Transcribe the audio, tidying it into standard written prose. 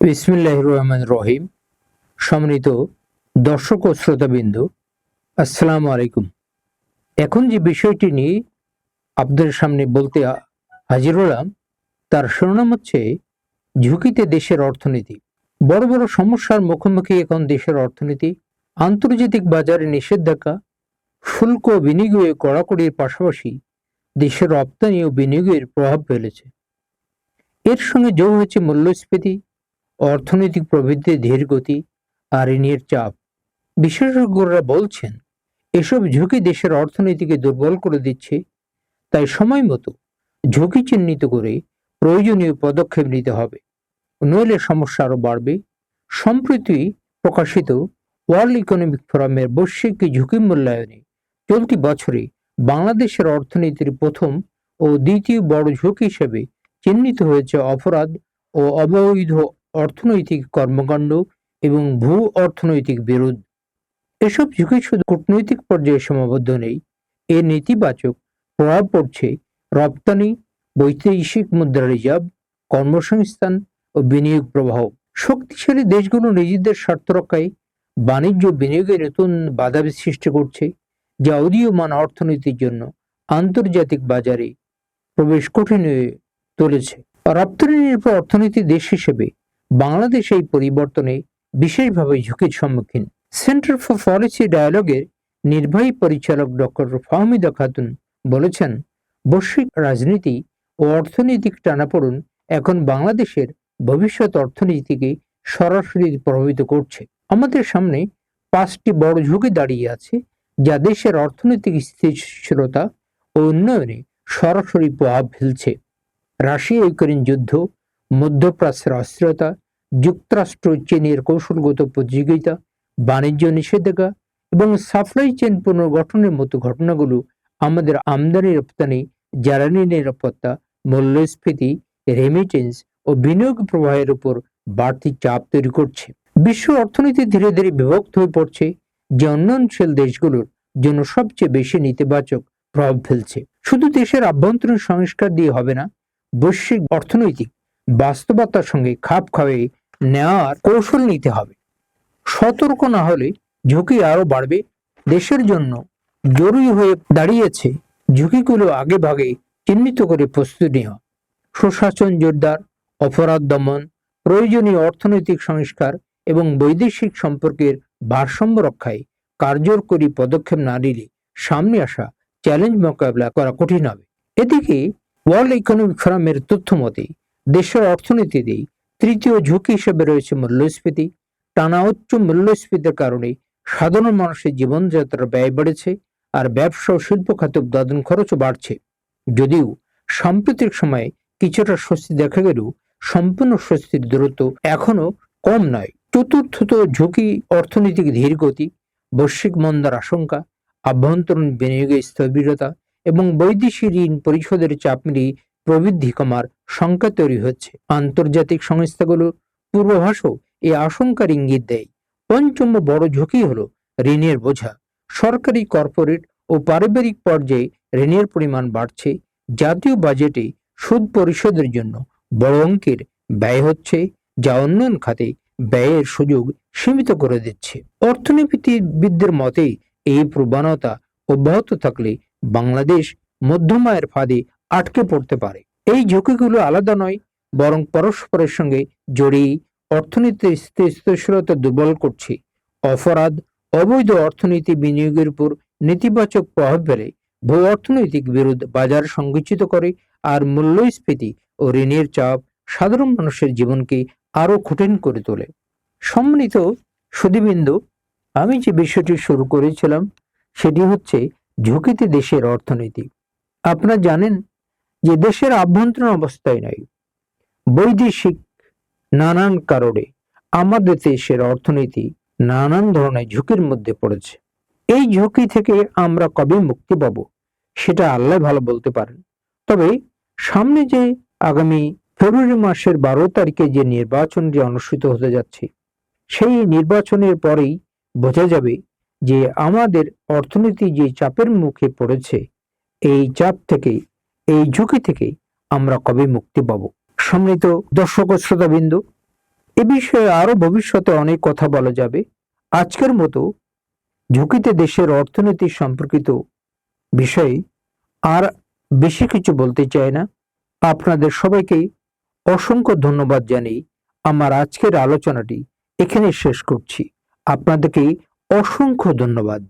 বিসমিল্লাহির রহমানির রহিম। সম্মানিত দর্শক ও শ্রোতাবৃন্দ, আসসালামু আলাইকুম। এখন যে বিষয়টি নিয়ে আপনাদের সামনে বলতে হাজির হলাম, তার শিরোনাম হচ্ছে ঝুঁকিতে দেশের অর্থনীতি। বড় বড় সমস্যার মুখোমুখি এখন দেশের অর্থনীতি। আন্তর্জাতিক বাজারে নিষেধাজ্ঞা, শুল্ক ও বিনিয়োগে কড়াকড়ির পাশাপাশি দেশের রপ্তানি ও বিনিয়োগের প্রভাব ফেলেছে। এর সঙ্গে যোগ হয়েছে মূল্যস্ফীতি, অর্থনৈতিক প্রবৃদ্ধির ধীর গতি আর ঋণের চাপ। বিশেষজ্ঞরা বলছেন, এসব ঝুঁকি দেশের অর্থনীতিকে দুর্বল করে দিচ্ছে। তাই সময় মতো ঝুঁকি চিহ্নিত করে প্রয়োজনীয় পদক্ষেপ নিতে হবে, নইলে সমস্যা আরো বাড়বে। সম্প্রতি প্রকাশিত ওয়ার্ল্ড ইকোনমিক ফোরামের বৈশ্বিক ঝুঁকি মূল্যায়নে চলতি বছরে বাংলাদেশের অর্থনীতির প্রথম ও দ্বিতীয় বড় ঝুঁকি হিসেবে চিহ্নিত হয়েছে অপরাধ ও অবৈধ অর্থনৈতিক কর্মকাণ্ড এবং ভূ অর্থনৈতিক বিরোধ। এসব ঝুঁকি শুধু কূটনৈতিক পর্যায়ে সীমাবদ্ধ নেই, এর নেতিবাচক প্রভাব পড়ছে রপ্তানি, বৈদেশিক মুদ্রা রিজার্ভ, কর্মসংস্থান ও বিনিয়োগ প্রবাহ। শক্তিশালী দেশগুলো নিজেদের স্বার্থ রক্ষায় বাণিজ্য বিনিয়োগে নতুন বাধা সৃষ্টি করছে, যা উদীয়মান অর্থনীতির জন্য আন্তর্জাতিক বাজারে প্রবেশ কঠিন হয়ে তুলেছে। রপ্তানি নির্ভর অর্থনীতি দেশ হিসেবে বাংলাদেশ এই পরিবর্তনে বিশেষভাবে ঝুঁকির সম্মুখীন। সেন্টার ফর পলিসি ডায়ালগের নির্বাহী পরিচালক ডক্টর ফাহমিদা খাতুন বলেছেন, বৈশ্বিক রাজনীতি ও অর্থনৈতিক টানাপোড়েন এখন বাংলাদেশের ভবিষ্যৎ অর্থনীতিকে সরাসরি প্রভাবিত করছে। আমাদের সামনে 5টি বড় ঝুঁকি দাঁড়িয়ে আছে, যা দেশের অর্থনৈতিক স্থিতিশীলতা ও উন্নয়নে সরাসরি প্রভাব ফেলছে। রাশিয়া ইউক্রেন যুদ্ধ, মধ্যপ্রাচ্যের অস্থিরতা, যুক্তরাষ্ট্র চীনের কৌশলগত প্রতিযোগিতা, বাণিজ্য নিষেধাজ্ঞা এবং সাপ্লাই চেইন পুনর্গঠনের মতো ঘটনাগুলো আমাদের আমদানি রপ্তানি, জ্বালানি নিরাপত্তা, মূল্যস্ফীতি, রেমিটেন্স ও বিনিয়োগ প্রবাহের উপর বাড়তি চাপ তৈরি করছে। বিশ্ব অর্থনীতি ধীরে ধীরে বিভক্ত হয়ে পড়ছে, যে উন্নয়নশীল দেশগুলোর জন্য সবচেয়ে বেশি নেতিবাচক প্রভাব ফেলছে। শুধু দেশের আভ্যন্তরীণ সংস্কার দিয়ে হবে না, বৈশ্বিক অর্থনৈতিক বাস্তবতার সঙ্গে খাপ খাইয়ে নেওয়ার কৌশল নিতে হবে। সতর্ক না হলে ঝুঁকি আরো বাড়বে। দেশের জন্য জরুরি হয়ে দাঁড়িয়েছে ঝুঁকিগুলো আগে ভাগে চিহ্নিত করে প্রস্তুতি নেওয়া, সুশাসন জোরদার, অপরাধ দমন, প্রয়োজনীয় অর্থনৈতিক সংস্কার এবং বৈদেশিক সম্পর্কের ভারসাম্য রক্ষায় কার্যকরী পদক্ষেপ না নিলে সামনে আসা চ্যালেঞ্জ মোকাবেলা করা কঠিন হবে। এদিকে ওয়ার্ল্ড ইকোনমিক ফোরামের তথ্য মতে দেশের অর্থনীতিতে তৃতীয় ঝুঁকি হিসেবে রয়েছে মূল্যস্ফীতি। টানা উচ্চ মূল্যস্ফীতির কারণে সাধারণ মানুষের জীবনযাত্রার ব্যয় বেড়েছে, আর ব্যবসা ও শিল্প খাতে উৎপাদন খরচও বাড়ছে। যদিও সাম্প্রতিক সময়ে কিছুটা স্বস্তি দেখা গেলেও সম্পূর্ণ স্বস্তির দূরত্ব এখনো কম নয়। চতুর্থত ঝুঁকি অর্থনৈতিক ধীর গতি, বৈশ্বিক মন্দার আশঙ্কা, আভ্যন্তরীণ বিনিয়োগের স্থবিরতা এবং বৈদেশিক ঋণ পরিশোধের চাপ মিলিয়ে প্রবৃদ্ধি কমার সংখ্যা তৈরি হচ্ছে। আন্তর্জাতিক সংস্থাগুলোর পূর্বাভাসও এই আশঙ্কার ইঙ্গিত দেয়। পঞ্চম বড় ঝুঁকি হলো ঋণের বোঝা। সরকারি, কর্পোরেট ও পারিবারিক পর্যায়ে ঋণের পরিমাণ বাড়ছে। জাতীয় বাজেটে সুদ পরিশোধের জন্য বড় অঙ্কের ব্যয় হচ্ছে, যা উন্নয়ন খাতে ব্যয়ের সুযোগ সীমিত করে দিচ্ছে। অর্থনীতিবিদদের মতে এই প্রবণতা অব্যাহত থাকলে বাংলাদেশ মধ্যম আয়ের ফাঁদে আটকে পড়তে পারে। এই ঝুঁকিগুলো আলাদা নয়, বরং পরস্পরের সঙ্গে জড়িয়ে অর্থনীতির স্থিতিশীলতা দুর্বল করছে। অপরাধ, অবৈধ অর্থনীতি বিনিয়োগের উপর নেতিবাচক প্রভাব ফেলে, ভূ অর্থনৈতিক বিরোধ বাজার সংকুচিত করে, আর মূল্যস্ফীতি ও ঋণের চাপ সাধারণ মানুষের জীবনকে আরো কঠিন করে তোলে। সম্মানিত সুধীবৃন্দ, আমি যে বিষয়টি শুরু করেছিলাম সেটি হচ্ছে ঝুঁকিতে দেশের অর্থনীতি। আপনারা জানেন যে দেশের আভ্যন্তরীণ অবস্থায় নয়, বৈদেশিক নানান কারণে আমাদের দেশের অর্থনীতি নানান ধরনের ঝুঁকির মধ্যে পড়েছে। এই ঝুঁকি থেকে আমরা কবে মুক্তি পাব সেটা আল্লাহ ভালো বলতে পারেন। তবে সামনে যে আগামী ফেব্রুয়ারি মাসের 12 তারিখে যে নির্বাচনটি অনুষ্ঠিত হতে যাচ্ছে, সেই নির্বাচনের পরেই বোঝা যাবে যে আমাদের অর্থনীতি যে চাপের মুখে পড়েছে, এই চাপ থেকে, এই ঝুঁকি থেকে আমরা কবে মুক্তি পাব। সম্মানিত দর্শক ও শ্রোতাবৃন্দ, এ বিষয়ে আরো ভবিষ্যতে অনেক কথা বলা যাবে। আজকের মতো ঝুঁকিতে দেশের অর্থনীতি সম্পর্কিত বিষয়ে আর বেশি কিছু বলতে চাই না। আপনাদের সবাইকে অসংখ্য ধন্যবাদ জানিয়ে আমার আজকের আলোচনাটি এখানে শেষ করছি। আপনাদেরকে অসংখ্য ধন্যবাদ।